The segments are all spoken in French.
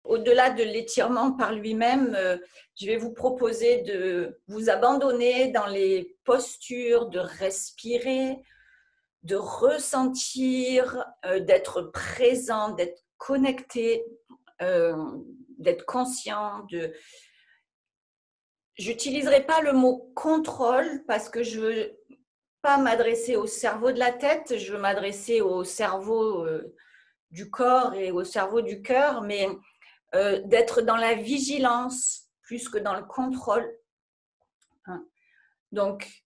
Au-delà de l'étirement par lui-même, je vais vous proposer de vous abandonner dans les postures, de respirer, de ressentir, d'être présent, d'être connecté, d'être conscient. J'utiliserai pas le mot contrôle parce que je veux pas m'adresser au cerveau de la tête, je veux m'adresser au cerveau du corps et au cerveau du cœur, mais d'être dans la vigilance plus que dans le contrôle. Donc,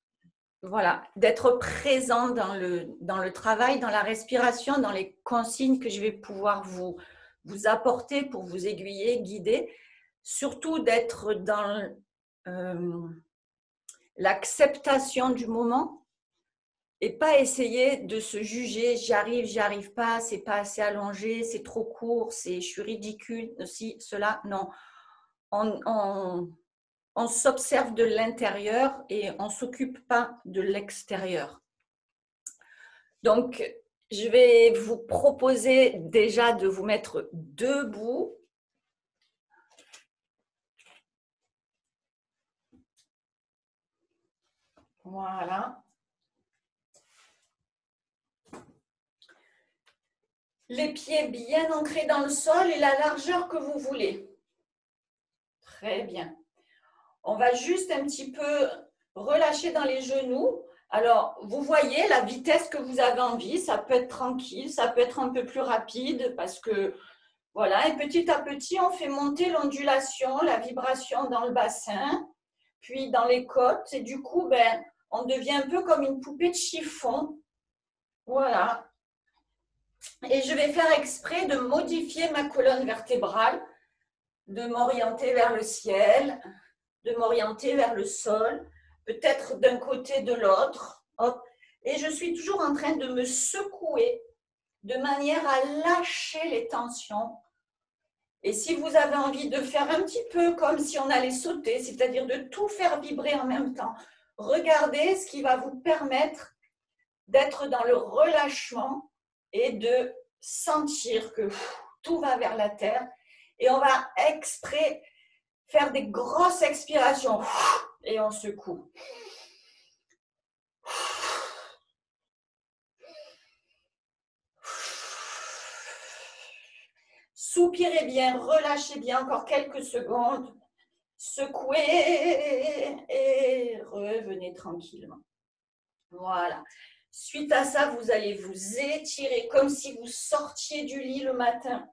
voilà, d'être présent dans le travail, dans la respiration, dans les consignes que je vais pouvoir vous apporter pour vous aiguiller, guider. Surtout d'être dans l'acceptation du moment et pas essayer de se juger, j'y arrive pas, c'est pas assez allongé, c'est trop court, je suis ridicule, si, cela, non. On s'observe de l'intérieur et on ne s'occupe pas de l'extérieur. Donc, je vais vous proposer déjà de vous mettre debout. Voilà. Les pieds bien ancrés dans le sol et la largeur que vous voulez. Très bien. On va juste un petit peu relâcher dans les genoux. Alors, vous voyez la vitesse que vous avez envie. Ça peut être tranquille, ça peut être un peu plus rapide parce que, voilà. Et petit à petit, on fait monter l'ondulation, la vibration dans le bassin, puis dans les côtes. Et du coup, on devient un peu comme une poupée de chiffon. Voilà. Et je vais faire exprès de modifier ma colonne vertébrale, de m'orienter vers le ciel, de m'orienter vers le sol, peut-être d'un côté de l'autre. Et je suis toujours en train de me secouer de manière à lâcher les tensions. Et si vous avez envie de faire un petit peu comme si on allait sauter, c'est-à-dire de tout faire vibrer en même temps, regardez ce qui va vous permettre d'être dans le relâchement et de sentir que tout va vers la terre. Et on va exprès faire des grosses expirations et on secoue. Soupirez bien, relâchez bien encore quelques secondes. Secouez et revenez tranquillement. Voilà. Suite à ça, vous allez vous étirer comme si vous sortiez du lit le matin.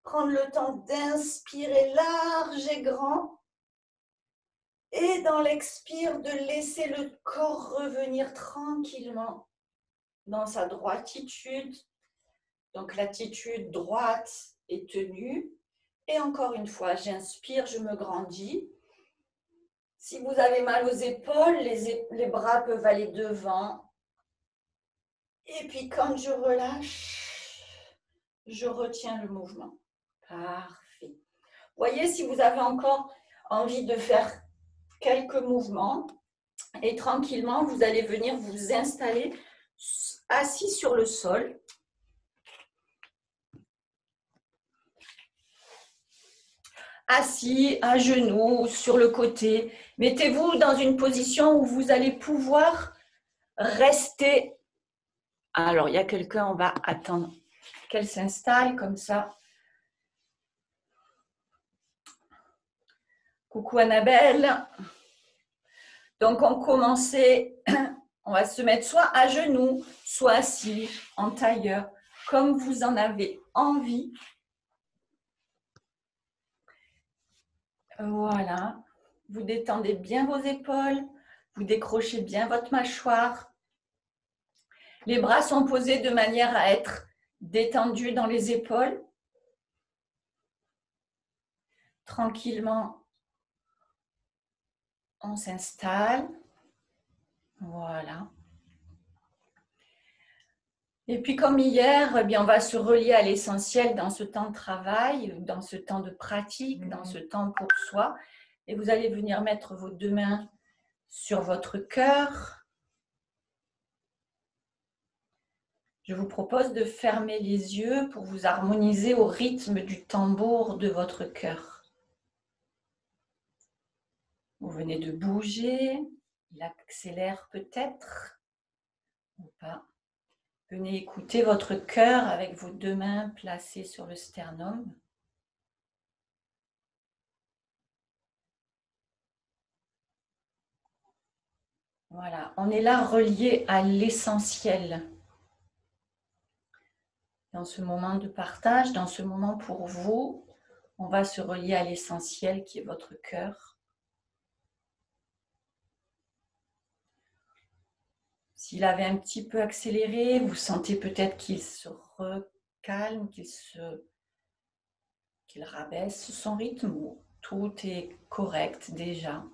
Prendre le temps d'inspirer large et grand. Et dans l'expire, de laisser le corps revenir tranquillement dans sa droititude. Donc l'attitude droite et tenue. Et encore une fois, j'inspire, je me grandis. Si vous avez mal aux épaules, les bras peuvent aller devant. Et puis quand je relâche, je retiens le mouvement. Parfait. Voyez si vous avez encore envie de faire quelques mouvements. Et tranquillement, vous allez venir vous installer assis sur le sol. Assis, à genoux, sur le côté. Mettez-vous dans une position où vous allez pouvoir rester. Alors, il y a quelqu'un, on va attendre qu'elle s'installe comme ça. Coucou Annabelle. Donc, on commençait, on va se mettre soit à genoux, soit assis, en tailleur, comme vous en avez envie. Voilà. Vous détendez bien vos épaules, vous décrochez bien votre mâchoire. Les bras sont posés de manière à être détendus dans les épaules. Tranquillement, on s'installe. Voilà. Et puis comme hier, eh bien, on va se relier à l'essentiel dans ce temps de travail, dans ce temps de pratique, dans ce temps pour soi. Et vous allez venir mettre vos deux mains sur votre cœur. Je vous propose de fermer les yeux pour vous harmoniser au rythme du tambour de votre cœur. Vous venez de bouger, il accélère peut-être ou pas. Venez écouter votre cœur avec vos deux mains placées sur le sternum. Voilà, on est là relié à l'essentiel. Dans ce moment de partage, dans ce moment pour vous, on va se relier à l'essentiel qui est votre cœur. S'il avait un petit peu accéléré, vous sentez peut-être qu'il se recalme, qu'il rabaisse son rythme, ou tout est correct déjà.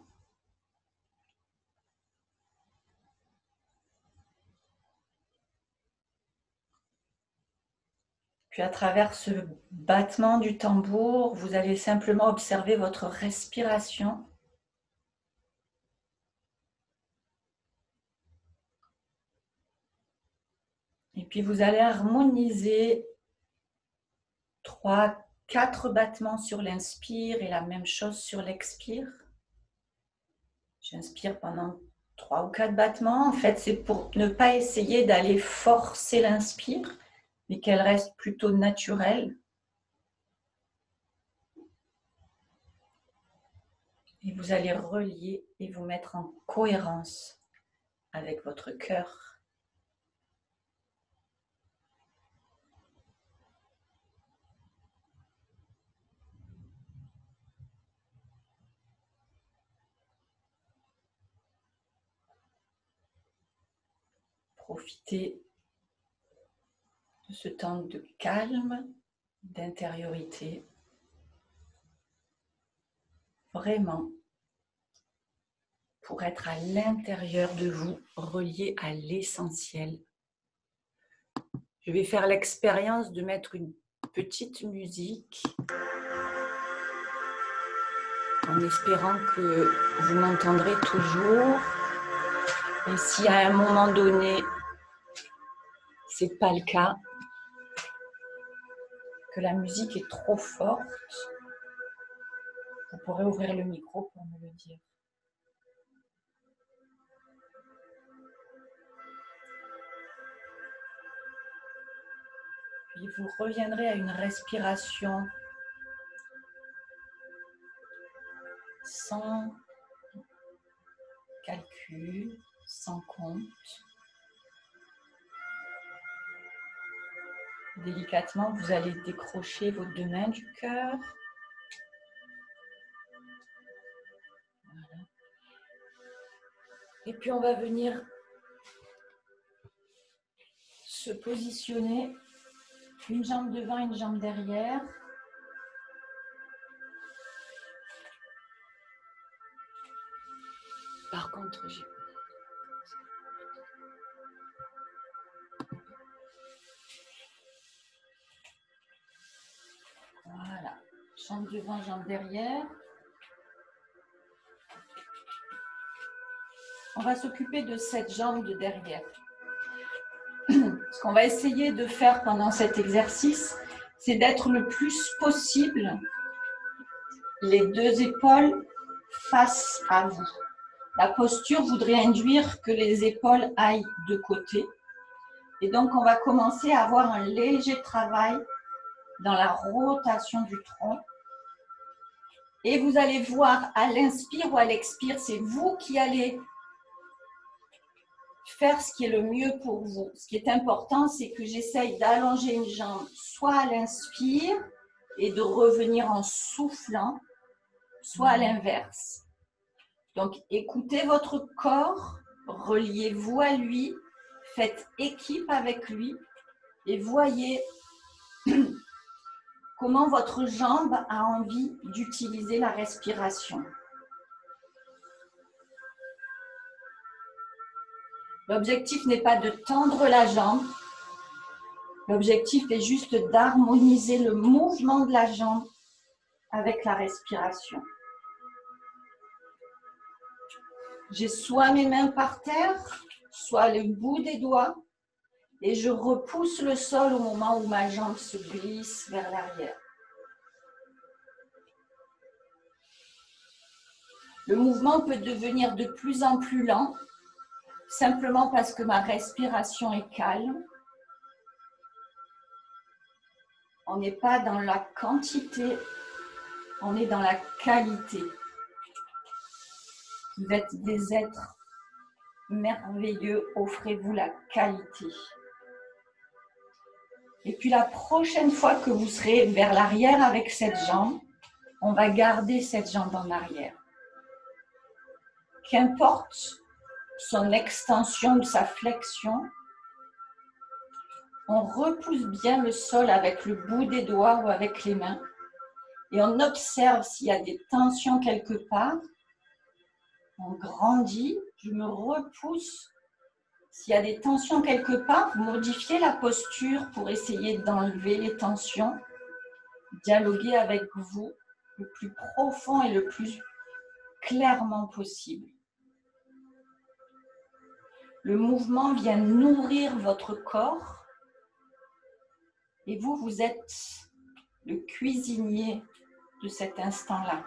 Puis à travers ce battement du tambour, vous allez simplement observer votre respiration. Et puis vous allez harmoniser 3, 4 battements sur l'inspire et la même chose sur l'expire. J'inspire pendant 3 ou 4 battements. En fait, c'est pour ne pas essayer d'aller forcer l'inspire, mais qu'elle reste plutôt naturelle. Et vous allez relier et vous mettre en cohérence avec votre cœur. Profitez de ce temps de calme, d'intériorité. Vraiment, pour être à l'intérieur de vous, relié à l'essentiel. Je vais faire l'expérience de mettre une petite musique en espérant que vous m'entendrez toujours. Et si à un moment donné, ce n'est pas le cas, que la musique est trop forte, vous pourrez ouvrir le micro pour me le dire. Puis vous reviendrez à une respiration sans calcul, sans compte. Délicatement, vous allez décrocher vos deux mains du cœur. Voilà. Et puis on va venir se positionner, une jambe devant, une jambe derrière. Par contre, voilà, jambe devant, jambe derrière. On va s'occuper de cette jambe de derrière. Ce qu'on va essayer de faire pendant cet exercice, c'est d'être le plus possible les deux épaules face à vous. La posture voudrait induire que les épaules aillent de côté. Et donc, on va commencer à avoir un léger travail dans la rotation du tronc. Et vous allez voir à l'inspire ou à l'expire, c'est vous qui allez faire ce qui est le mieux pour vous. Ce qui est important, c'est que j'essaye d'allonger une jambe soit à l'inspire et de revenir en soufflant, soit à l'inverse. Donc, écoutez votre corps, reliez-vous à lui, faites équipe avec lui et voyez comment votre jambe a envie d'utiliser la respiration. L'objectif n'est pas de tendre la jambe, l'objectif est juste d'harmoniser le mouvement de la jambe avec la respiration. J'ai soit mes mains par terre, soit le bout des doigts. Et je repousse le sol au moment où ma jambe se glisse vers l'arrière. Le mouvement peut devenir de plus en plus lent, simplement parce que ma respiration est calme. On n'est pas dans la quantité, on est dans la qualité. Vous êtes des êtres merveilleux, offrez-vous la qualité. Et puis la prochaine fois que vous serez vers l'arrière avec cette jambe, on va garder cette jambe en arrière. Qu'importe son extension ou sa flexion, on repousse bien le sol avec le bout des doigts ou avec les mains et on observe s'il y a des tensions quelque part. On grandit, je me repousse. S'il y a des tensions quelque part, vous modifiez la posture pour essayer d'enlever les tensions, dialoguer avec vous le plus profond et le plus clairement possible. Le mouvement vient nourrir votre corps et vous, vous êtes le cuisinier de cet instant-là.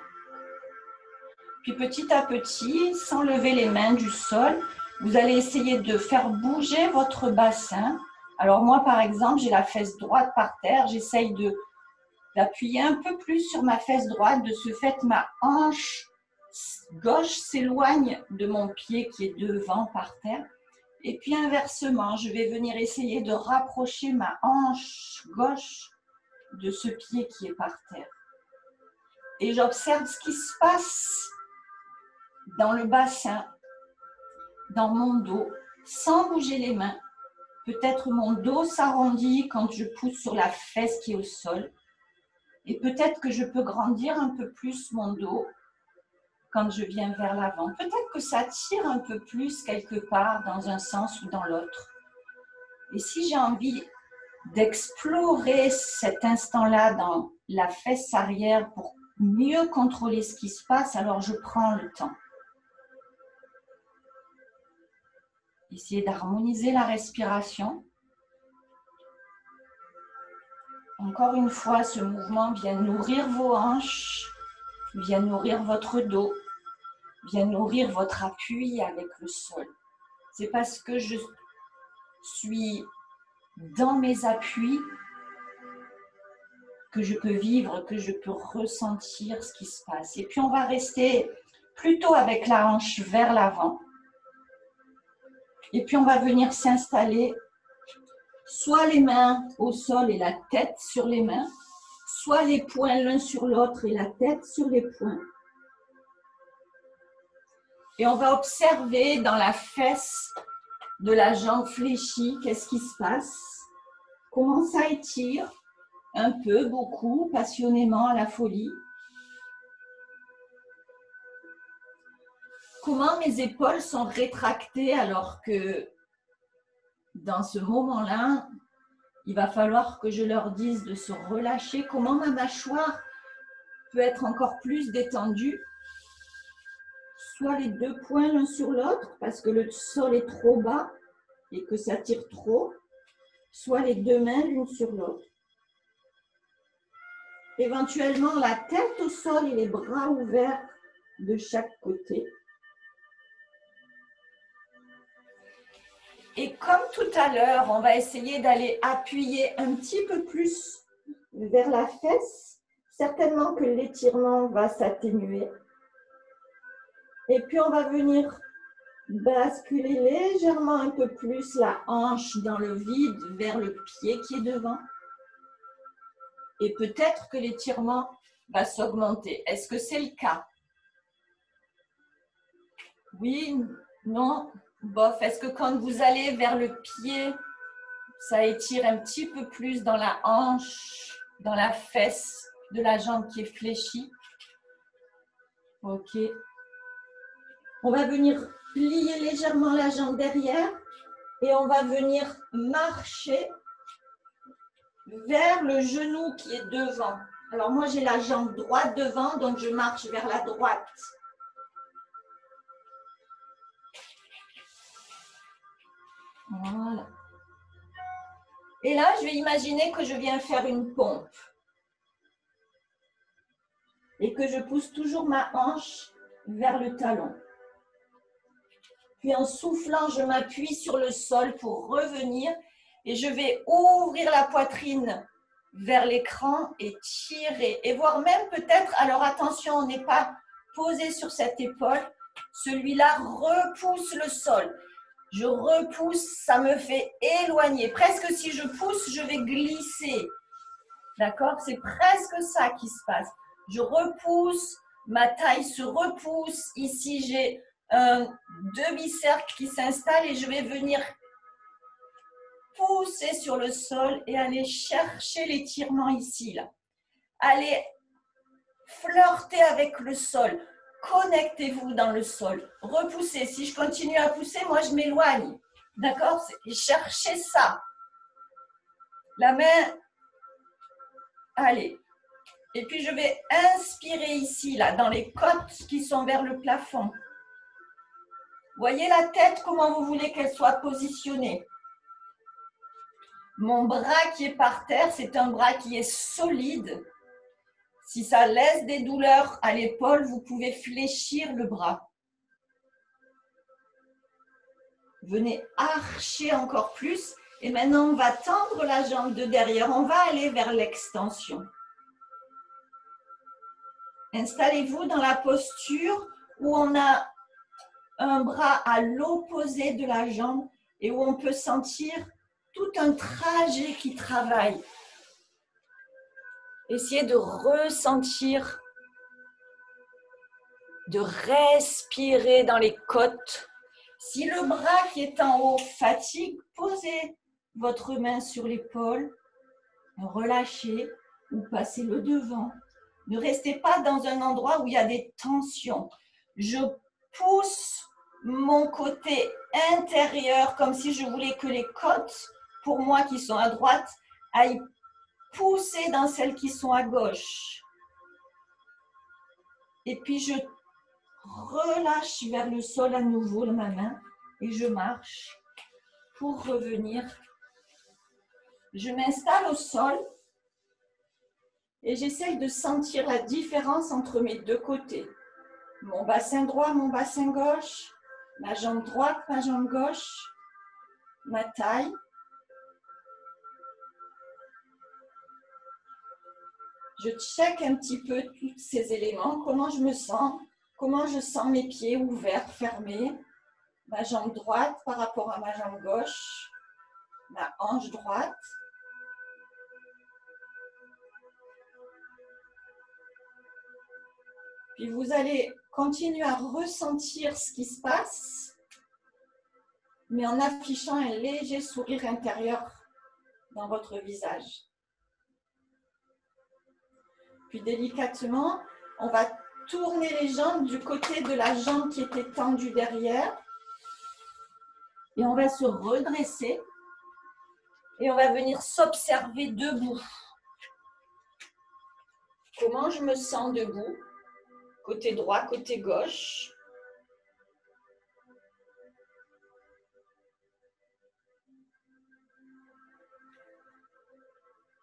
Puis petit à petit, sans lever les mains du sol, vous allez essayer de faire bouger votre bassin. Alors moi, par exemple, j'ai la fesse droite par terre. J'essaye d'appuyer un peu plus sur ma fesse droite. De ce fait, ma hanche gauche s'éloigne de mon pied qui est devant par terre. Et puis inversement, je vais venir essayer de rapprocher ma hanche gauche de ce pied qui est par terre. Et j'observe ce qui se passe dans le bassin, dans mon dos, sans bouger les mains. Peut-être mon dos s'arrondit quand je pousse sur la fesse qui est au sol. Et peut-être que je peux grandir un peu plus mon dos quand je viens vers l'avant. Peut-être que ça tire un peu plus quelque part dans un sens ou dans l'autre. Et si j'ai envie d'explorer cet instant-là dans la fesse arrière pour mieux contrôler ce qui se passe, alors je prends le temps. Essayez d'harmoniser la respiration. Encore une fois, ce mouvement vient nourrir vos hanches, vient nourrir votre dos, vient nourrir votre appui avec le sol. C'est parce que je suis dans mes appuis que je peux vivre, que je peux ressentir ce qui se passe. Et puis on va rester plutôt avec la hanche vers l'avant. Et puis on va venir s'installer soit les mains au sol et la tête sur les mains, soit les poings l'un sur l'autre et la tête sur les poings. Et on va observer dans la fesse de la jambe fléchie, qu'est-ce qui se passe? Comment ça étire? Un peu, beaucoup, passionnément, à la folie. Comment mes épaules sont rétractées alors que dans ce moment-là, il va falloir que je leur dise de se relâcher. Comment ma mâchoire peut être encore plus détendue? Soit les deux poings l'un sur l'autre parce que le sol est trop bas et que ça tire trop, soit les deux mains l'une sur l'autre. Éventuellement la tête au sol et les bras ouverts de chaque côté. Et comme tout à l'heure, on va essayer d'aller appuyer un petit peu plus vers la fesse. Certainement que l'étirement va s'atténuer. Et puis on va venir basculer légèrement un peu plus la hanche dans le vide vers le pied qui est devant. Et peut-être que l'étirement va s'augmenter. Est-ce que c'est le cas? Oui, non, bof. Est-ce que quand vous allez vers le pied, ça étire un petit peu plus dans la hanche, dans la fesse de la jambe qui est fléchie? Ok. On va venir plier légèrement la jambe derrière et on va venir marcher vers le genou qui est devant. Alors moi, j'ai la jambe droite devant, donc je marche vers la droite. Voilà. Et là, je vais imaginer que je viens faire une pompe. Et que je pousse toujours ma hanche vers le talon. Puis en soufflant, je m'appuie sur le sol pour revenir et je vais ouvrir la poitrine vers l'écran et tirer. Et voire même peut-être, alors attention, on n'est pas posé sur cette épaule, celui-là repousse le sol. Je repousse, ça me fait éloigner. Presque si je pousse, je vais glisser. D'accord? C'est presque ça qui se passe. Je repousse, ma taille se repousse. Ici, j'ai un demi-cercle qui s'installe et je vais venir pousser sur le sol et aller chercher l'étirement ici. Là. Allez flirter avec le sol. Connectez-vous dans le sol. Repoussez. Si je continue à pousser, moi, je m'éloigne. D'accord? Cherchez ça. La main, allez. Et puis, je vais inspirer ici, là, dans les côtes qui sont vers le plafond. Voyez la tête, comment vous voulez qu'elle soit positionnée. Mon bras qui est par terre, c'est un bras qui est solide. Si ça laisse des douleurs à l'épaule, vous pouvez fléchir le bras. Venez archer encore plus. Et maintenant, on va tendre la jambe de derrière. On va aller vers l'extension. Installez-vous dans la posture où on a un bras à l'opposé de la jambe et où on peut sentir tout un trajet qui travaille. Essayez de ressentir, de respirer dans les côtes. Si le bras qui est en haut fatigue, posez votre main sur l'épaule, relâchez ou passez-le devant. Ne restez pas dans un endroit où il y a des tensions. Je pousse mon côté intérieur comme si je voulais que les côtes, pour moi qui sont à droite, aillent pousser dans celles qui sont à gauche. Et puis je relâche vers le sol à nouveau ma main et je marche pour revenir. Je m'installe au sol et j'essaye de sentir la différence entre mes deux côtés. Mon bassin droit, mon bassin gauche, ma jambe droite, ma jambe gauche, ma taille. Je check un petit peu tous ces éléments, comment je me sens, comment je sens mes pieds ouverts, fermés, ma jambe droite par rapport à ma jambe gauche, ma hanche droite. Puis vous allez continuer à ressentir ce qui se passe, mais en affichant un léger sourire intérieur dans votre visage. Puis délicatement, on va tourner les jambes du côté de la jambe qui était tendue derrière. Et on va se redresser. Et on va venir s'observer debout. Comment je me sens debout? Côté droit, côté gauche.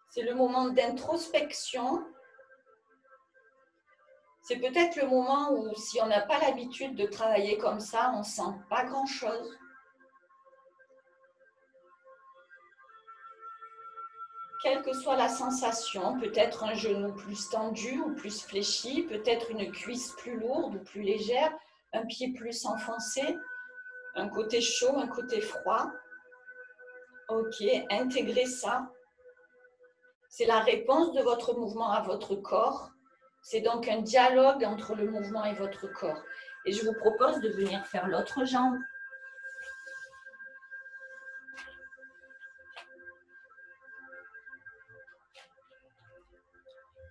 C'est le moment d'introspection. C'est peut-être le moment où, si on n'a pas l'habitude de travailler comme ça, on ne sent pas grand-chose. Quelle que soit la sensation, peut-être un genou plus tendu ou plus fléchi, peut-être une cuisse plus lourde ou plus légère, un pied plus enfoncé, un côté chaud, un côté froid. Ok, intégrez ça. C'est la réponse de votre mouvement à votre corps. C'est donc un dialogue entre le mouvement et votre corps. Et je vous propose de venir faire l'autre jambe.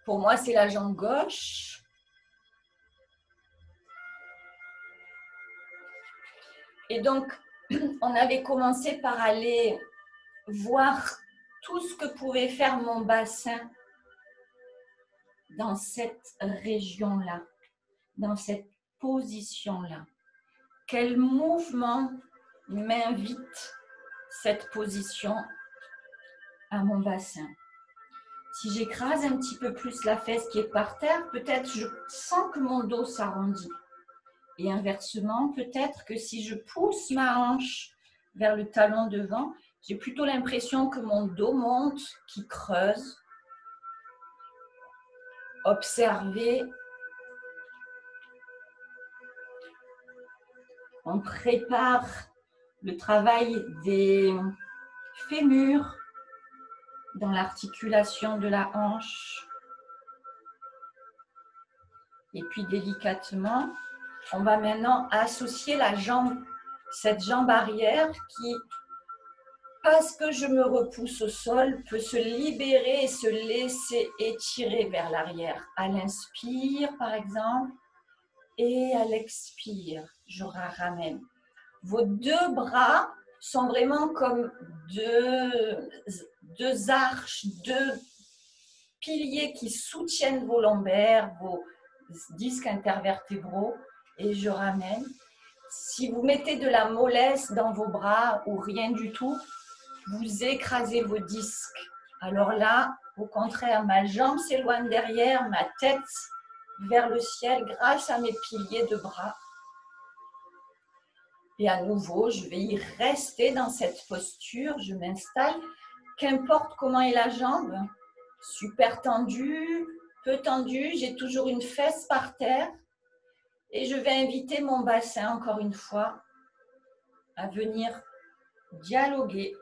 Pour moi, c'est la jambe gauche. Et donc, on avait commencé par aller voir tout ce que pouvait faire mon bassin dans cette région-là, dans cette position-là. Quel mouvement m'invite cette position à mon bassin. Si j'écrase un petit peu plus la fesse qui est par terre, peut-être je sens que mon dos s'arrondit. Et inversement, peut-être que si je pousse ma hanche vers le talon devant, j'ai plutôt l'impression que mon dos monte, qui creuse. Observez. On prépare le travail des fémurs dans l'articulation de la hanche. Et puis délicatement, on va maintenant associer la jambe, cette jambe arrière qui, parce que je me repousse au sol, peut se libérer et se laisser étirer vers l'arrière. À l'inspire, par exemple, et à l'expire, je ramène. Vos deux bras sont vraiment comme deux arches, deux piliers qui soutiennent vos lombaires, vos disques intervertébraux, et je ramène. Si vous mettez de la mollesse dans vos bras ou rien du tout, vous écrasez vos disques. Alors là, au contraire, ma jambe s'éloigne derrière, ma tête vers le ciel grâce à mes piliers de bras. Et à nouveau, je vais y rester dans cette posture, je m'installe, qu'importe comment est la jambe, super tendue, peu tendue, j'ai toujours une fesse par terre. Et je vais inviter mon bassin, encore une fois, à venir dialoguer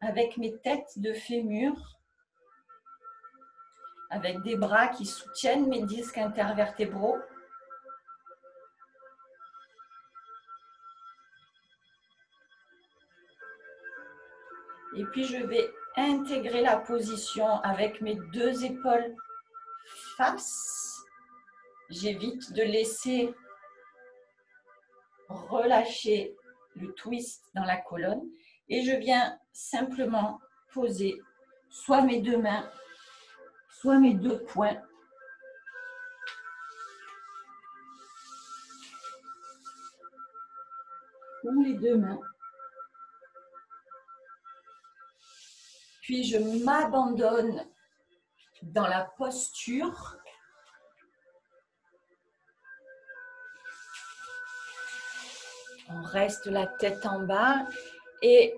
avec mes têtes de fémur, avec des bras qui soutiennent mes disques intervertébraux. Et puis, je vais intégrer la position avec mes deux épaules face. J'évite de laisser relâcher le twist dans la colonne. Et je viens simplement poser soit mes deux mains, soit mes deux poings. Ou les deux mains. Puis je m'abandonne dans la posture. On reste la tête en bas et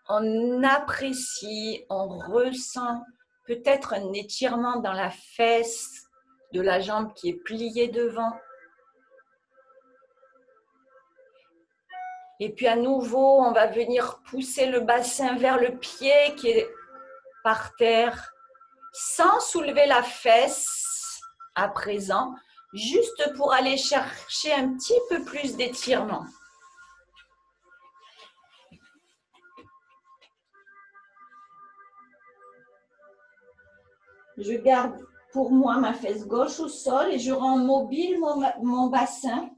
on apprécie, on ressent peut-être un étirement dans la fesse de la jambe qui est pliée devant. Et puis à nouveau, on va venir pousser le bassin vers le pied qui est par terre, sans soulever la fesse à présent, juste pour aller chercher un petit peu plus d'étirement. Je garde pour moi ma fesse gauche au sol et je rends mobile mon bassin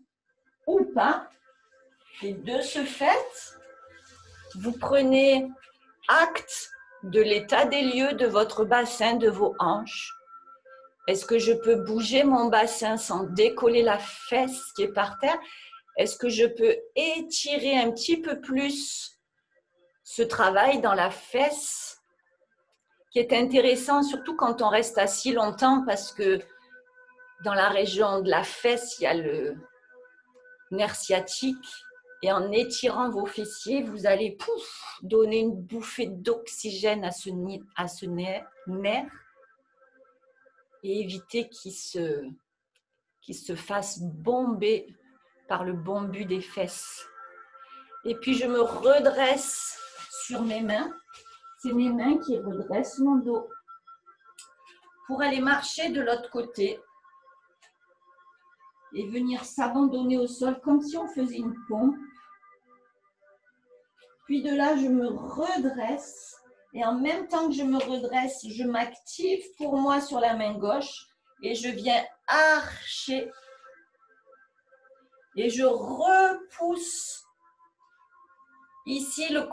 ou pas. Et de ce fait, vous prenez acte de l'état des lieux de votre bassin, de vos hanches. Est-ce que je peux bouger mon bassin sans décoller la fesse qui est par terre? Est-ce que je peux étirer un petit peu plus ce travail dans la fesse qui est intéressant, surtout quand on reste assis longtemps parce que dans la région de la fesse, il y a le nerf sciatique. Et en étirant vos fessiers, vous allez donner une bouffée d'oxygène à ce nerf et éviter qu'il se fasse bomber par le bon but des fesses. Et puis je me redresse sur mes mains. C'est mes mains qui redressent mon dos pour aller marcher de l'autre côté et venir s'abandonner au sol comme si on faisait une pompe. Puis de là, je me redresse et en même temps que je me redresse, je m'active pour moi sur la main gauche et je viens archer et je repousse ici le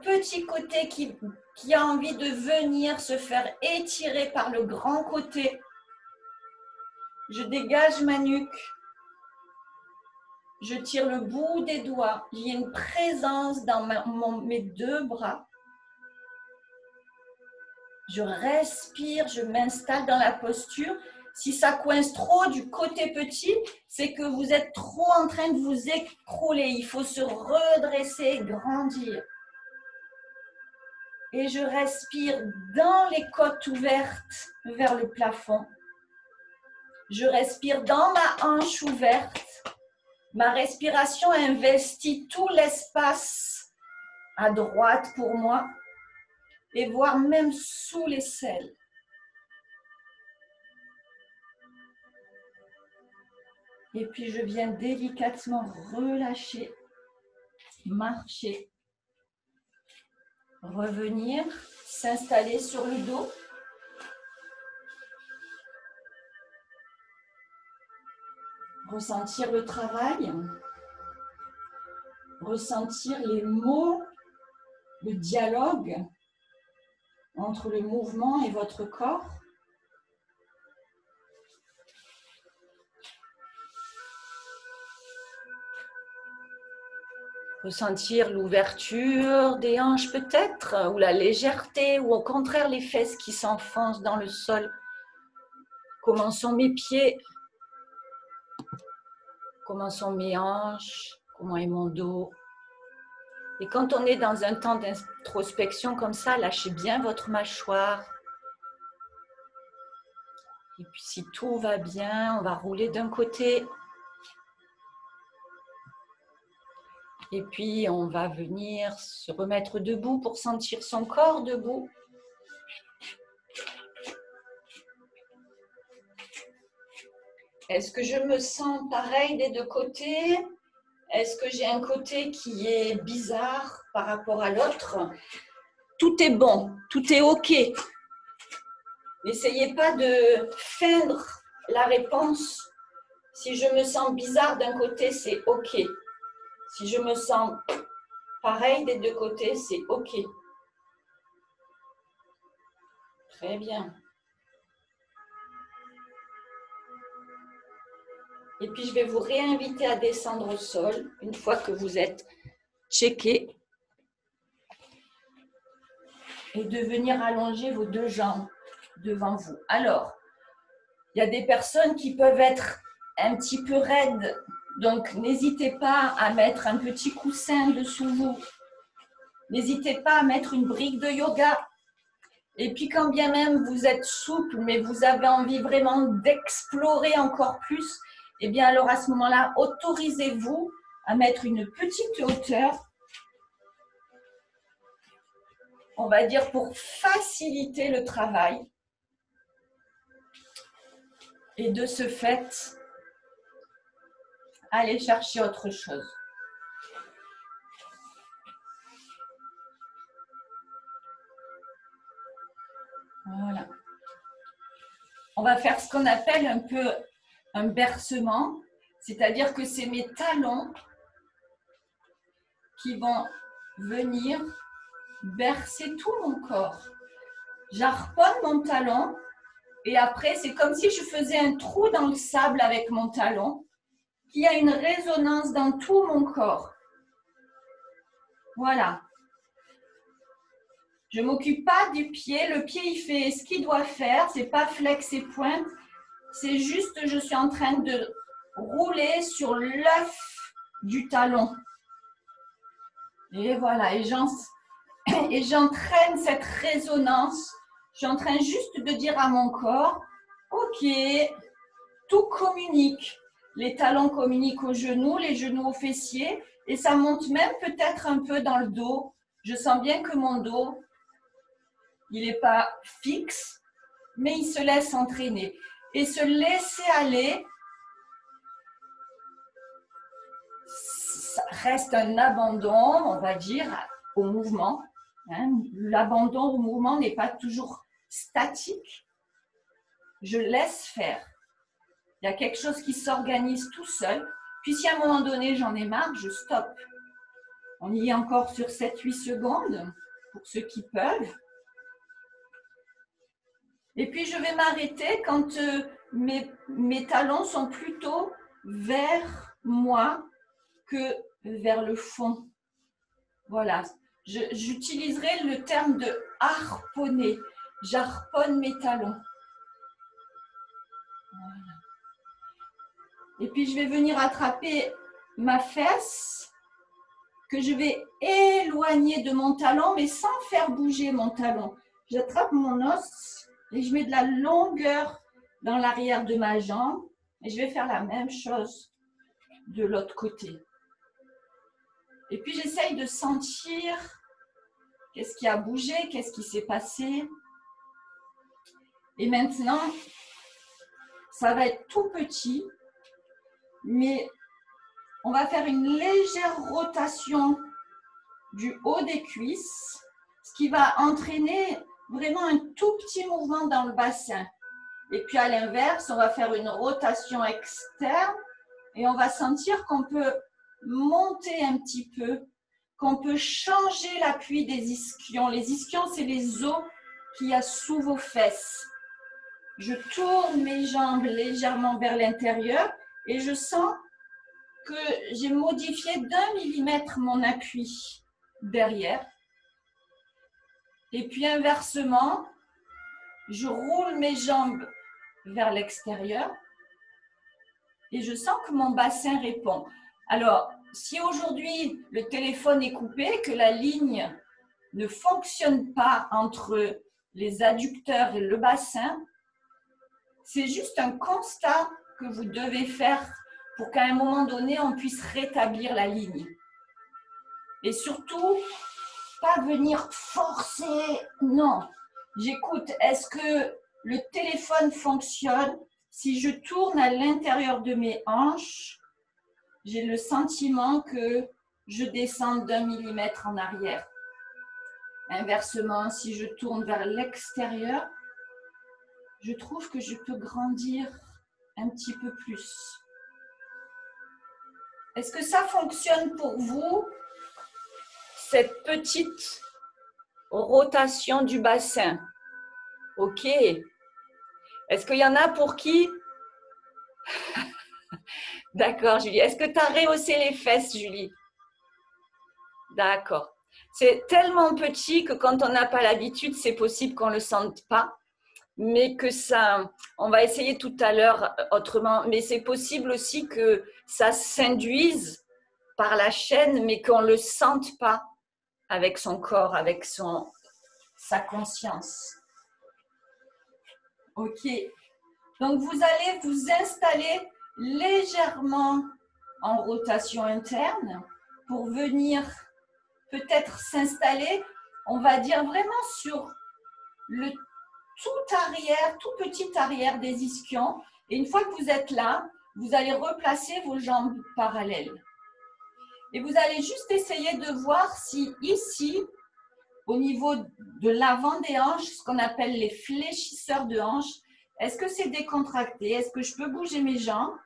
petit côté qui a envie de venir se faire étirer par le grand côté. Je dégage ma nuque. Je tire le bout des doigts. Il y a une présence dans mes deux bras. Je respire, je m'installe dans la posture. Si ça coince trop du côté petit, c'est que vous êtes trop en train de vous écrouler. Il faut se redresser, grandir. Et je respire dans les côtes ouvertes vers le plafond. Je respire dans ma hanche ouverte. Ma respiration investit tout l'espace à droite pour moi et voire même sous l'aisselle. Et puis je viens délicatement relâcher, marcher, revenir, s'installer sur le dos. Ressentir le travail, ressentir les mots, le dialogue entre le mouvement et votre corps. Ressentir l'ouverture des hanches peut-être, ou la légèreté, ou au contraire les fesses qui s'enfoncent dans le sol. Comment sont mes pieds? Comment sont mes hanches? Comment est mon dos? Et quand on est dans un temps d'introspection comme ça, lâchez bien votre mâchoire. Et puis si tout va bien, on va rouler d'un côté. Et puis on va venir se remettre debout pour sentir son corps debout. Est-ce que je me sens pareil des deux côtés? Est-ce que j'ai un côté qui est bizarre par rapport à l'autre? Tout est bon, tout est OK. N'essayez pas de feindre la réponse. Si je me sens bizarre d'un côté, c'est OK. Si je me sens pareil des deux côtés, c'est OK. Très bien. Et puis, je vais vous réinviter à descendre au sol une fois que vous êtes checké. Et de venir allonger vos deux jambes devant vous. Alors, il y a des personnes qui peuvent être un petit peu raides. Donc, n'hésitez pas à mettre un petit coussin dessous vous. N'hésitez pas à mettre une brique de yoga. Et puis, quand bien même vous êtes souple, mais vous avez envie vraiment d'explorer encore plus, eh bien, alors à ce moment-là, autorisez-vous à mettre une petite hauteur, on va dire pour faciliter le travail. Et de ce fait, allez chercher autre chose. Voilà. On va faire ce qu'on appelle un peu un bercement, c'est-à-dire que c'est mes talons qui vont venir bercer tout mon corps. J'arponne mon talon et après, c'est comme si je faisais un trou dans le sable avec mon talon qui a une résonance dans tout mon corps. Voilà. Je ne m'occupe pas du pied. Le pied, il fait ce qu'il doit faire. Ce n'est pas flex et pointe. C'est juste, je suis en train de rouler sur l'œuf du talon. Et voilà. Et j'entraîne cette résonance. Je suis en train juste de dire à mon corps, OK, tout communique. Les talons communiquent aux genoux, les genoux aux fessiers. Et ça monte même peut-être un peu dans le dos. Je sens bien que mon dos, il n'est pas fixe, mais il se laisse entraîner. Et se laisser aller, ça reste un abandon, on va dire, au mouvement. L'abandon au mouvement n'est pas toujours statique. Je laisse faire. Il y a quelque chose qui s'organise tout seul. Puis si à un moment donné, j'en ai marre, je stoppe. On y est encore sur 7-8 secondes, pour ceux qui peuvent. Et puis, je vais m'arrêter quand mes talons sont plutôt vers moi que vers le fond. Voilà. J'utiliserai le terme de harponner. j'harponne mes talons. Voilà. Et puis, je vais venir attraper ma fesse que je vais éloigner de mon talon, mais sans faire bouger mon talon. J'attrape mon os et je mets de la longueur dans l'arrière de ma jambe. Et je vais faire la même chose de l'autre côté. Et puis, j'essaye de sentir qu'est-ce qui a bougé, qu'est-ce qui s'est passé. Et maintenant, ça va être tout petit, mais on va faire une légère rotation du haut des cuisses, ce qui va entraîner vraiment un tout petit mouvement dans le bassin. Et puis à l'inverse, on va faire une rotation externe et on va sentir qu'on peut monter un petit peu, qu'on peut changer l'appui des ischions. Les ischions, c'est les os qu'il y a sous vos fesses. Je tourne mes jambes légèrement vers l'intérieur et je sens que j'ai modifié d'1 millimètre mon appui derrière. Et puis inversement, je roule mes jambes vers l'extérieur et je sens que mon bassin répond. Alors, si aujourd'hui le téléphone est coupé, que la ligne ne fonctionne pas entre les adducteurs et le bassin, c'est juste un constat que vous devez faire pour qu'à un moment donné, on puisse rétablir la ligne. Et surtout, pas venir forcer, non. J'écoute, est-ce que le téléphone fonctionne? Si je tourne à l'intérieur de mes hanches, j'ai le sentiment que je descends d'1 millimètre en arrière. Inversement, si je tourne vers l'extérieur, je trouve que je peux grandir un petit peu plus. Est-ce que ça fonctionne pour vous, cette petite rotation du bassin? Ok. Est-ce qu'il y en a pour qui? D'accord, Julie. Est-ce que tu as rehaussé les fesses, Julie? D'accord. C'est tellement petit que quand on n'a pas l'habitude, c'est possible qu'on ne le sente pas. Mais que ça, on va essayer tout à l'heure autrement. Mais c'est possible aussi que ça s'induise par la chaîne, mais qu'on ne le sente pas avec son corps, avec sa conscience. Ok. Donc, vous allez vous installer légèrement en rotation interne pour venir peut-être s'installer, on va dire vraiment sur le tout arrière, tout petit arrière des ischions. Et une fois que vous êtes là, vous allez replacer vos jambes parallèles. Et vous allez juste essayer de voir si ici, au niveau de l'avant des hanches, ce qu'on appelle les fléchisseurs de hanches, est-ce que c'est décontracté? Est-ce que je peux bouger mes jambes?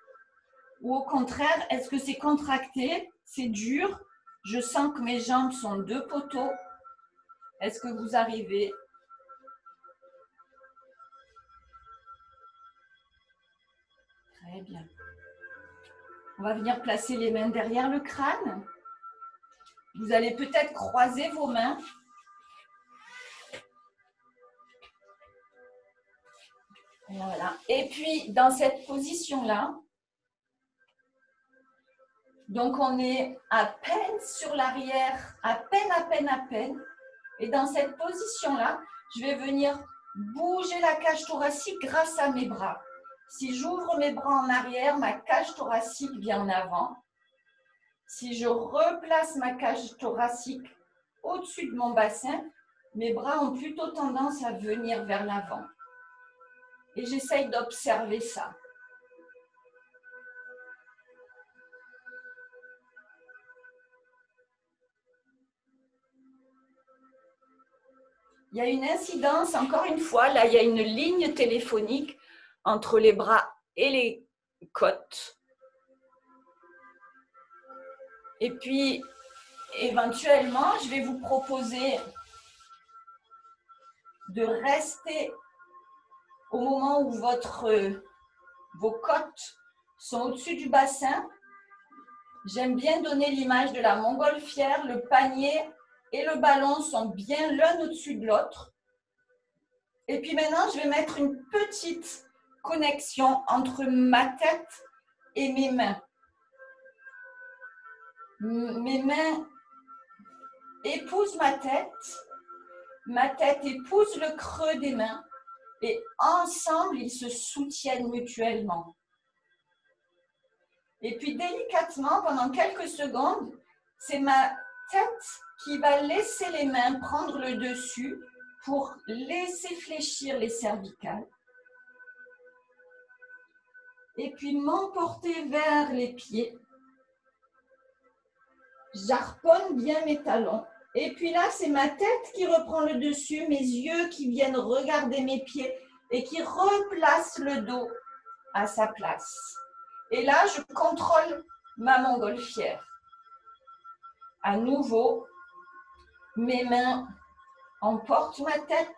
Ou au contraire, est-ce que c'est contracté? C'est dur? Je sens que mes jambes sont 2 poteaux. Est-ce que vous arrivez? Très bien. On va venir placer les mains derrière le crâne. Vous allez peut-être croiser vos mains. Voilà. Et puis, dans cette position-là, donc on est à peine sur l'arrière, à peine. Et dans cette position-là, je vais venir bouger la cage thoracique grâce à mes bras. Si j'ouvre mes bras en arrière, ma cage thoracique vient en avant. Si je replace ma cage thoracique au-dessus de mon bassin, mes bras ont plutôt tendance à venir vers l'avant. Et j'essaye d'observer ça. Il y a une incidence, encore une fois, là il y a une ligne téléphonique entre les bras et les côtes. Et puis, éventuellement, je vais vous proposer de rester au moment où vos côtes sont au-dessus du bassin. J'aime bien donner l'image de la montgolfière, le panier et le ballon sont bien l'un au-dessus de l'autre. Et puis maintenant, je vais mettre une petite connexion entre ma tête et mes mains. Mes mains épousent ma tête épouse le creux des mains et ensemble, ils se soutiennent mutuellement. Et puis délicatement, pendant quelques secondes, c'est ma tête qui va laisser les mains prendre le dessus pour laisser fléchir les cervicales. Et puis m'emporter vers les pieds. J'arponne bien mes talons. Et puis là, c'est ma tête qui reprend le dessus, mes yeux qui viennent regarder mes pieds et qui replacent le dos à sa place. Et là, je contrôle ma montgolfière. À nouveau, mes mains emportent ma tête.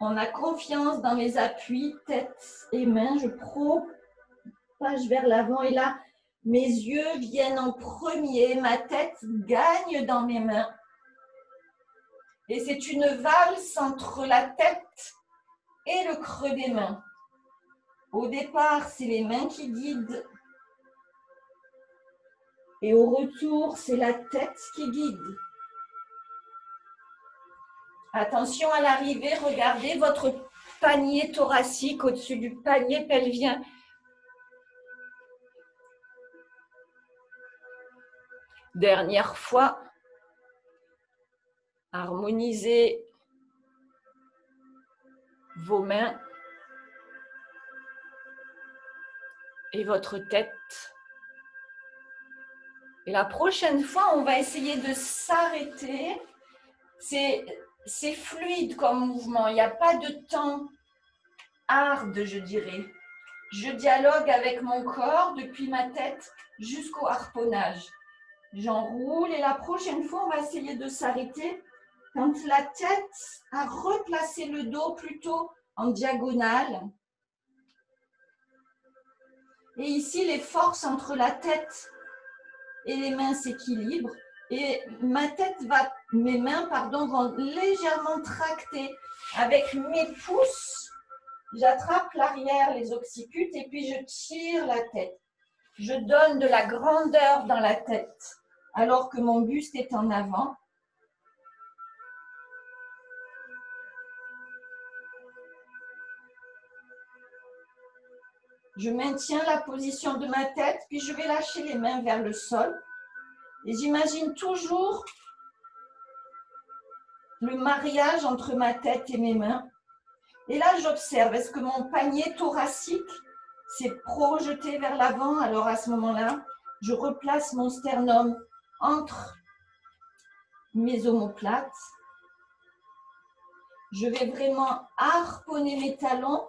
On a confiance dans mes appuis, tête et mains. Je propage vers l'avant et là, mes yeux viennent en premier. Ma tête gagne dans mes mains. Et c'est une valse entre la tête et le creux des mains. Au départ, c'est les mains qui guident. Et au retour, c'est la tête qui guide. Attention à l'arrivée, regardez votre panier thoracique au-dessus du panier pelvien. Dernière fois, harmonisez vos mains et votre tête. Et la prochaine fois, on va essayer de s'arrêter. C'est fluide comme mouvement, il n'y a pas de temps hard, je dirais. Je dialogue avec mon corps depuis ma tête jusqu'au harponnage. J'enroule et la prochaine fois, on va essayer de s'arrêter quand la tête a replacé le dos plutôt en diagonale. Et ici, les forces entre la tête et les mains s'équilibrent. Et mes mains vont légèrement tracter avec mes pouces. J'attrape l'arrière, les occiputes et puis je tire la tête. Je donne de la grandeur dans la tête alors que mon buste est en avant. Je maintiens la position de ma tête, puis je vais lâcher les mains vers le sol. Et j'imagine toujours le mariage entre ma tête et mes mains. Et là, j'observe, est-ce que mon panier thoracique s'est projeté vers l'avant? Alors à ce moment-là, je replace mon sternum entre mes omoplates. Je vais vraiment harponner mes talons.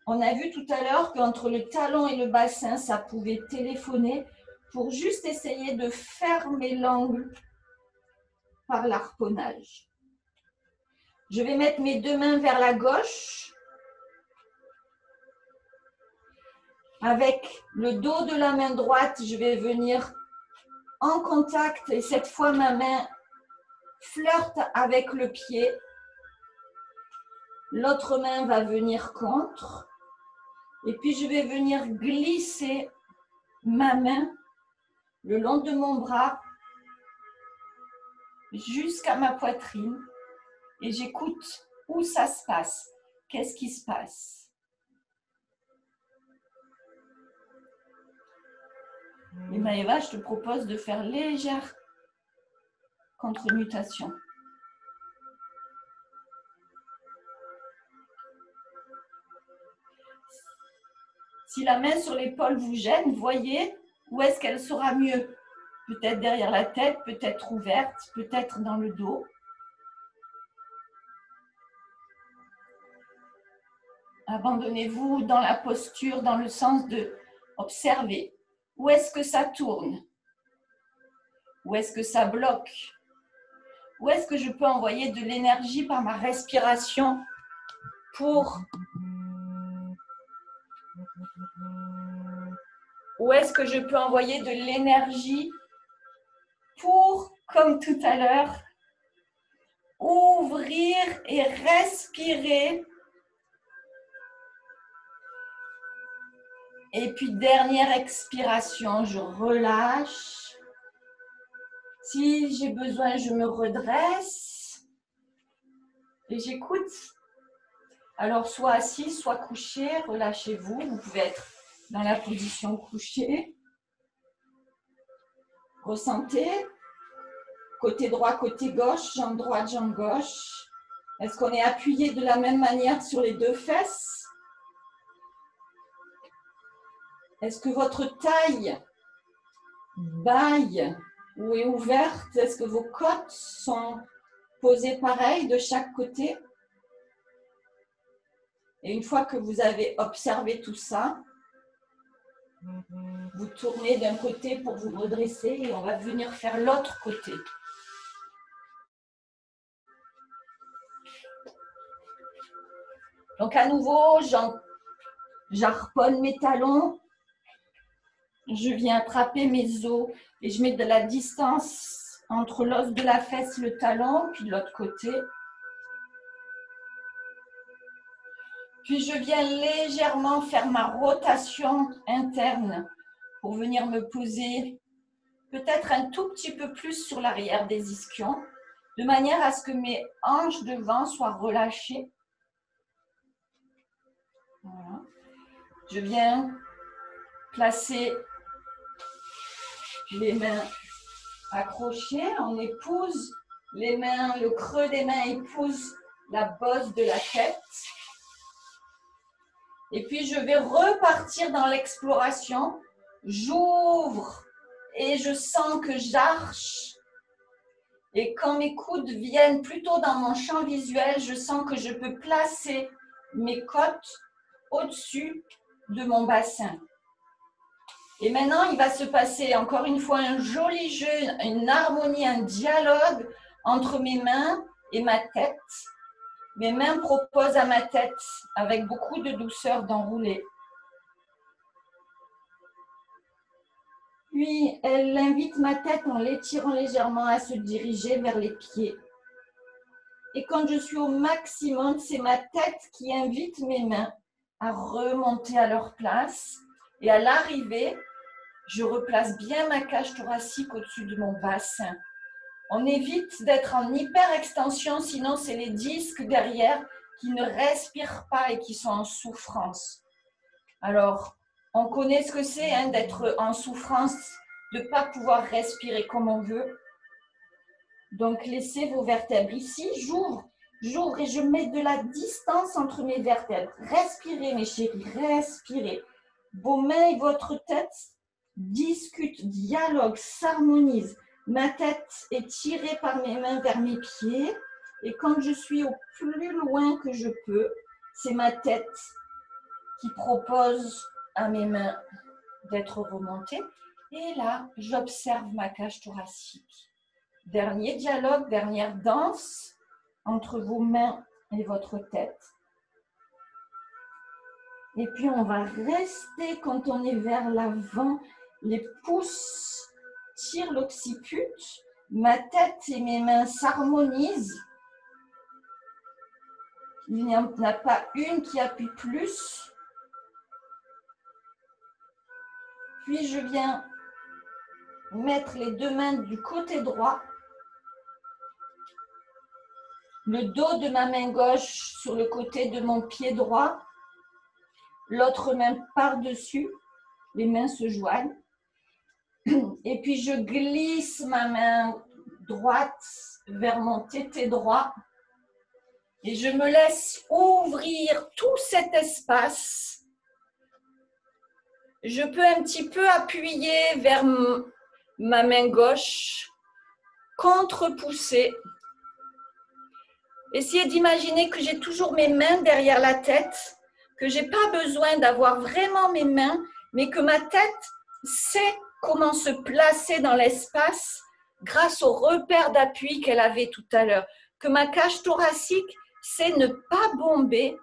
On a vu tout à l'heure qu'entre le talon et le bassin, ça pouvait téléphoner pour juste essayer de fermer l'angle par l'harponnage. Je vais mettre mes deux mains vers la gauche avec le dos de la main droite. Je vais venir en contact et cette fois ma main flirte avec le pied. L'autre main va venir contre et puis je vais venir glisser ma main le long de mon bras jusqu'à ma poitrine et j'écoute où ça se passe, qu'est-ce qui se passe. Et Maëva, je te propose de faire légère contre-nutation. Si la main sur l'épaule vous gêne, voyez où est-ce qu'elle sera mieux. Peut-être derrière la tête, peut-être ouverte, peut-être dans le dos. Abandonnez-vous dans la posture, dans le sens de observer. Où est-ce que ça tourne? Où est-ce que ça bloque? Où est-ce que je peux envoyer de l'énergie par ma respiration pour... Où est-ce que je peux envoyer de l'énergie pour, comme tout à l'heure, ouvrir et respirer. Et puis, dernière expiration, je relâche. Si j'ai besoin, je me redresse et j'écoute. Alors, soit assis, soit couché, relâchez-vous. Vous pouvez être dans la position couchée. Ressentez. Côté droit, côté gauche, jambe droite, jambe gauche. Est-ce qu'on est appuyé de la même manière sur les deux fesses? Est-ce que votre taille baille ou est ouverte? Est-ce que vos côtes sont posées pareil de chaque côté? Et une fois que vous avez observé tout ça, vous tournez d'un côté pour vous redresser et on va venir faire l'autre côté. Donc à nouveau, j'harponne mes talons, je viens attraper mes os et je mets de la distance entre l'os de la fesse et le talon, puis de l'autre côté. Puis je viens légèrement faire ma rotation interne pour venir me poser peut-être un tout petit peu plus sur l'arrière des ischions, de manière à ce que mes hanches devant soient relâchées. Voilà. Je viens placer les mains accrochées, on épouse les mains, le creux des mains épouse la bosse de la tête. Et puis je vais repartir dans l'exploration. J'ouvre et je sens que j'arche. Et quand mes coudes viennent plutôt dans mon champ visuel, je sens que je peux placer mes côtes au-dessus de mon bassin. Et maintenant, il va se passer encore une fois un joli jeu, une harmonie, un dialogue entre mes mains et ma tête. Mes mains proposent à ma tête, avec beaucoup de douceur, d'enrouler. Puis, elle invite ma tête en l'étirant légèrement à se diriger vers les pieds. Et quand je suis au maximum, c'est ma tête qui invite mes mains à remonter à leur place. Et à l'arrivée, je replace bien ma cage thoracique au-dessus de mon bassin. On évite d'être en hyper-extension, sinon c'est les disques derrière qui ne respirent pas et qui sont en souffrance. Alors, on connaît ce que c'est hein, d'être en souffrance, de ne pas pouvoir respirer comme on veut. Donc, laissez vos vertèbres. Ici, j'ouvre et je mets de la distance entre mes vertèbres. Respirez, mes chéris, respirez. Vos mains et votre tête discutent, dialoguent, s'harmonisent. Ma tête est tirée par mes mains vers mes pieds. Et quand je suis au plus loin que je peux, c'est ma tête qui propose à mes mains d'être remontée. Et là, j'observe ma cage thoracique. Dernier dialogue, dernière danse entre vos mains et votre tête. Et puis, on va rester quand on est vers l'avant. Les pouces tirent l'occiput. Ma tête et mes mains s'harmonisent. Il n'y en a pas une qui appuie plus. Puis, je viens mettre les deux mains du côté droit. Le dos de ma main gauche sur le côté de mon pied droit. L'autre main par-dessus. Les mains se joignent. Et puis, je glisse ma main droite vers mon tété droit. Et je me laisse ouvrir tout cet espace. Je peux un petit peu appuyer vers ma main gauche, contre-pousser. Essayez d'imaginer que j'ai toujours mes mains derrière la tête, que je n'ai pas besoin d'avoir vraiment mes mains, mais que ma tête sait comment se placer dans l'espace grâce au repère d'appui qu'elle avait tout à l'heure. Que ma cage thoracique sait ne pas bomber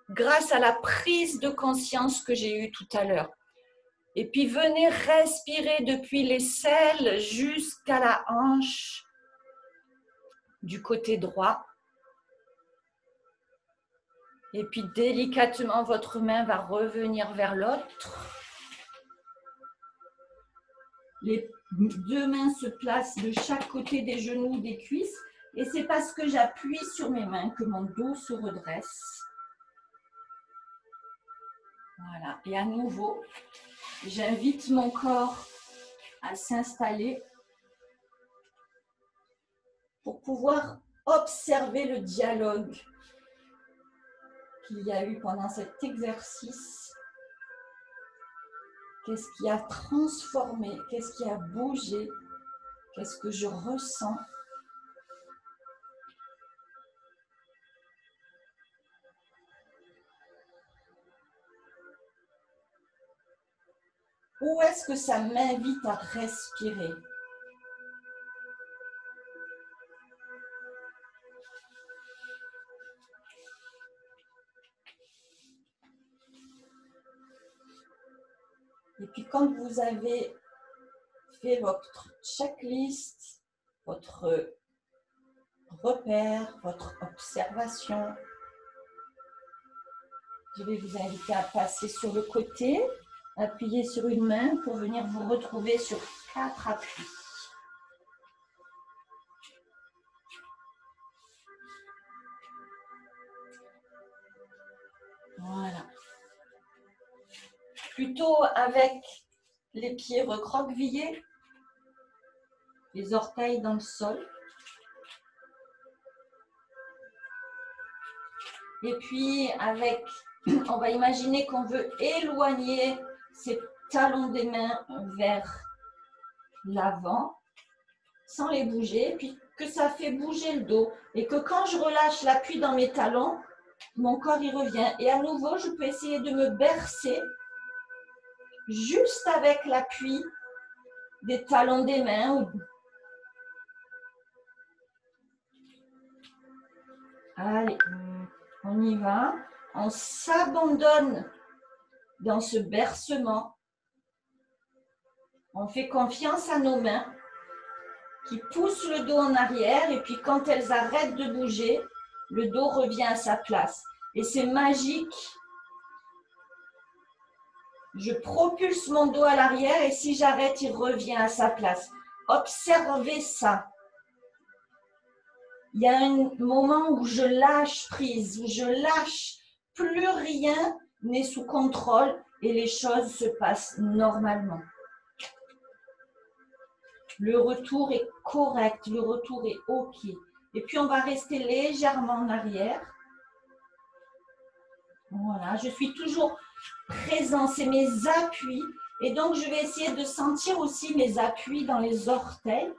grâce à la prise de conscience que j'ai eue tout à l'heure. Et puis venez respirer depuis l'aisselle jusqu'à la hanche. du côté droit. Et puis délicatement, votre main va revenir vers l'autre. Les deux mains se placent de chaque côté des genoux, des cuisses. Et c'est parce que j'appuie sur mes mains que mon dos se redresse. Voilà. Et à nouveau, j'invite mon corps à s'installer pour pouvoir observer le dialogue qu'il y a eu pendant cet exercice. Qu'est-ce qui a transformé? Qu'est-ce qui a bougé? Qu'est-ce que je ressens? Où est-ce que ça m'invite à respirer? Et puis quand vous avez fait votre checklist, votre repère, votre observation, je vais vous inviter à passer sur le côté, appuyer sur une main pour venir vous retrouver sur 4 appuis. Voilà. Plutôt avec les pieds recroquevillés, les orteils dans le sol. Et puis avec, on va imaginer qu'on veut éloigner ces talons des mains vers l'avant, sans les bouger, puis que ça fait bouger le dos. Et que quand je relâche l'appui dans mes talons, mon corps y revient. Et à nouveau, je peux essayer de me bercer juste avec l'appui des talons des mains. Allez, on y va. On s'abandonne dans ce bercement. On fait confiance à nos mains qui poussent le dos en arrière et puis quand elles arrêtent de bouger, le dos revient à sa place. Et c'est magique. Je propulse mon dos à l'arrière et si j'arrête, il revient à sa place. Observez ça. Il y a un moment où je lâche prise, où je lâche, plus rien n'est sous contrôle et les choses se passent normalement. Le retour est correct, le retour est OK. Et puis, on va rester légèrement en arrière. Voilà, je suis toujours présent, c'est mes appuis. Et donc, je vais essayer de sentir aussi mes appuis dans les orteils.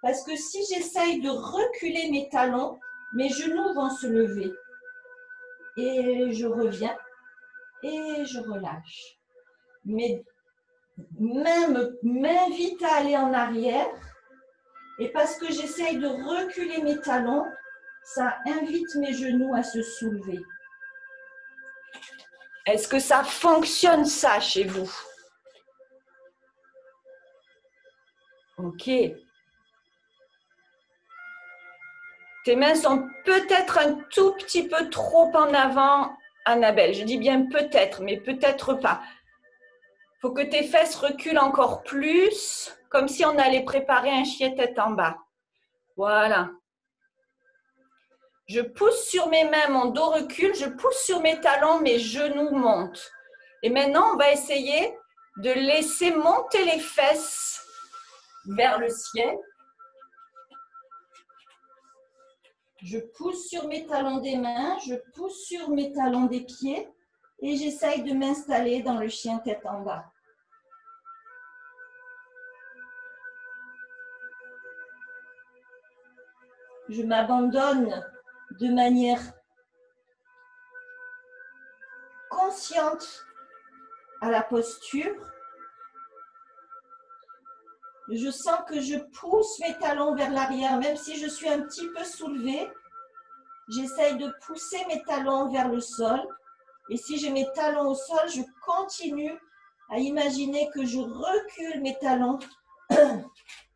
Parce que si j'essaye de reculer mes talons, mes genoux vont se lever. Et je reviens et je relâche. Mes mains m'invitent à aller en arrière. Et parce que j'essaye de reculer mes talons, ça invite mes genoux à se soulever. Est-ce que ça fonctionne ça chez vous? OK. Tes mains sont peut-être un tout petit peu trop en avant, Annabelle. Je dis bien peut-être, mais peut-être pas. Il faut que tes fesses reculent encore plus, comme si on allait préparer un chien tête en bas. Voilà. Je pousse sur mes mains, mon dos recule, je pousse sur mes talons, mes genoux montent. Et maintenant, on va essayer de laisser monter les fesses vers le ciel. Je pousse sur mes talons des mains, je pousse sur mes talons des pieds et j'essaye de m'installer dans le chien tête en bas. Je m'abandonne de manière consciente à la posture. Je sens que je pousse mes talons vers l'arrière, même si je suis un petit peu soulevée. J'essaye de pousser mes talons vers le sol. Et si j'ai mes talons au sol, je continue à imaginer que je recule mes talons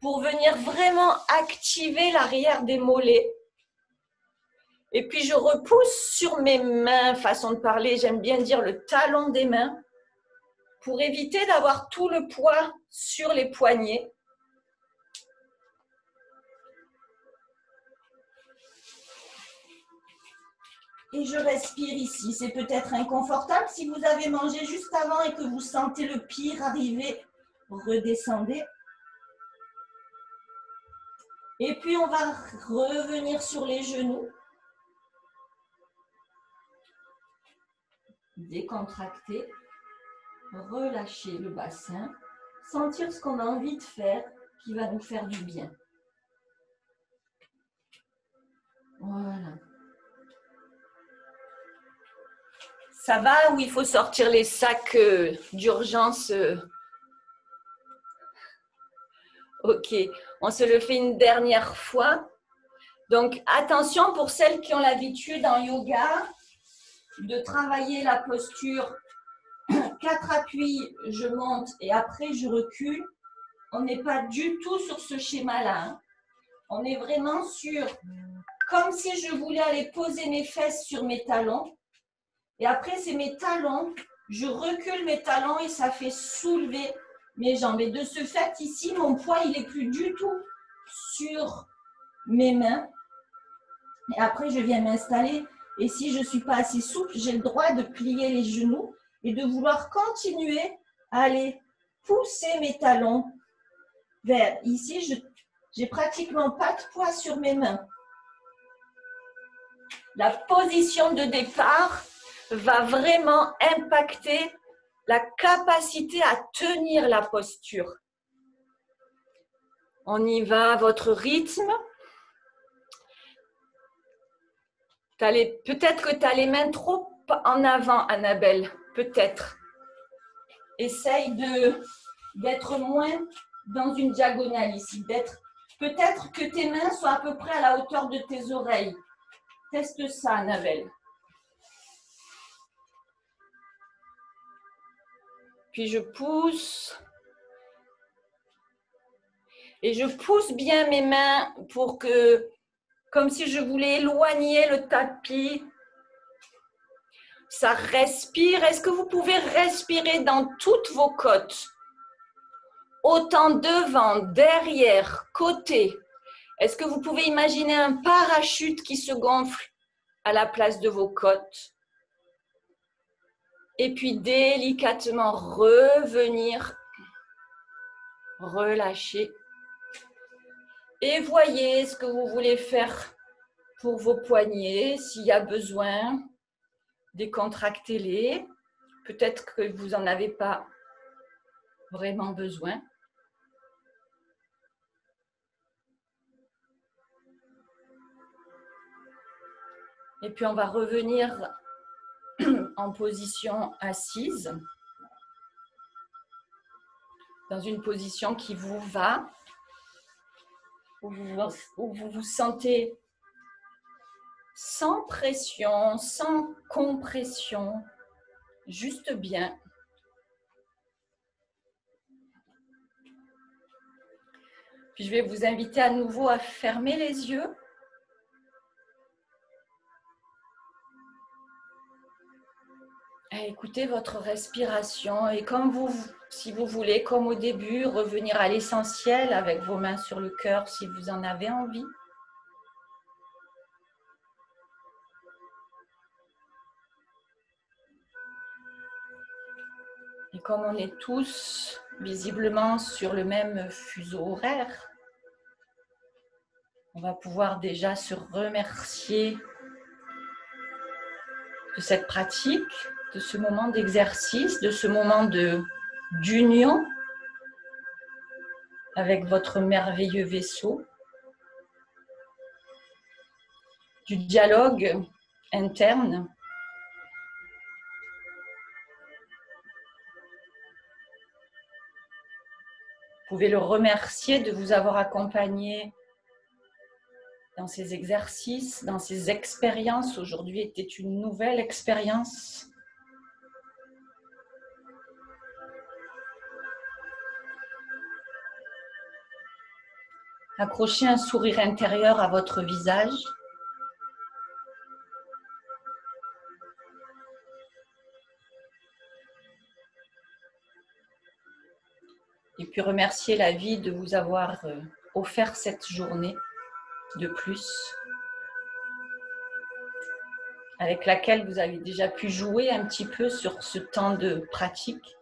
pour venir vraiment activer l'arrière des mollets Et puis, je repousse sur mes mains, façon de parler, j'aime bien dire le talon des mains, pour éviter d'avoir tout le poids sur les poignets. Et je respire ici. C'est peut-être inconfortable. Si vous avez mangé juste avant et que vous sentez le pire arriver, redescendez. Et puis, on va revenir sur les genoux. Décontracter. Relâcher le bassin. Sentir ce qu'on a envie de faire qui va nous faire du bien. Voilà. Ça va ou il faut sortir les sacs d'urgence? Ok, on se le fait une dernière fois. Donc, attention pour celles qui ont l'habitude en yoga de travailler la posture. 4 appuis, je monte et après je recule. On n'est pas du tout sur ce schéma-là. Hein. On est vraiment sur, comme si je voulais aller poser mes fesses sur mes talons. Et après, c'est mes talons. Je recule mes talons et ça fait soulever mes jambes. Et de ce fait, ici, mon poids, il n'est plus du tout sur mes mains. Et après, je viens m'installer. Et si je ne suis pas assez souple, j'ai le droit de plier les genoux et de vouloir continuer à aller pousser mes talons vers. Ici, je n'ai pratiquement pas de poids sur mes mains. La position de départ va vraiment impacter la capacité à tenir la posture. On y va à votre rythme. Peut-être que tu as les mains trop en avant, Annabelle. Peut-être. Essaye d'être moins dans une diagonale ici. Peut-être que tes mains soient à peu près à la hauteur de tes oreilles. Teste ça, Annabelle. Puis je pousse. Et je pousse bien mes mains pour que, comme si je voulais éloigner le tapis. Ça respire. Est-ce que vous pouvez respirer dans toutes vos côtes? Autant devant, derrière, côté. Est-ce que vous pouvez imaginer un parachute qui se gonfle à la place de vos côtes? Et puis délicatement revenir, relâcher. Et voyez ce que vous voulez faire pour vos poignets, s'il y a besoin. Décontractez-les. Peut-être que vous n'en avez pas vraiment besoin. Et puis, on va revenir en position assise, dans une position qui vous va, où vous vous sentez sans pression, sans compression, juste bien. Puis je vais vous inviter à nouveau à fermer les yeux. À écouter votre respiration et si vous voulez, comme au début, revenir à l'essentiel avec vos mains sur le cœur si vous en avez envie. Et comme on est tous visiblement sur le même fuseau horaire, on va pouvoir déjà se remercier de cette pratique, de ce moment d'exercice, de ce moment d'union avec votre merveilleux vaisseau, du dialogue interne. Vous pouvez le remercier de vous avoir accompagné dans ces exercices, dans ces expériences. Aujourd'hui était une nouvelle expérience. Accrochez un sourire intérieur à votre visage. Et puis remercier la vie de vous avoir offert cette journée de plus, avec laquelle vous avez déjà pu jouer un petit peu sur ce temps de pratique.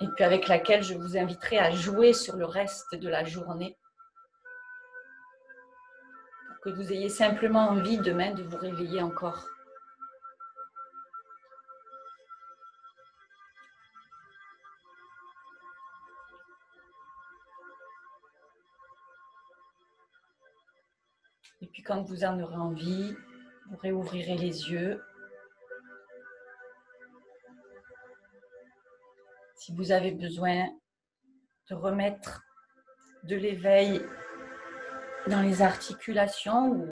Et puis avec laquelle je vous inviterai à jouer sur le reste de la journée, pour que vous ayez simplement envie demain de vous réveiller encore. Et puis quand vous en aurez envie, vous réouvrirez les yeux. Si vous avez besoin de remettre de l'éveil dans les articulations ou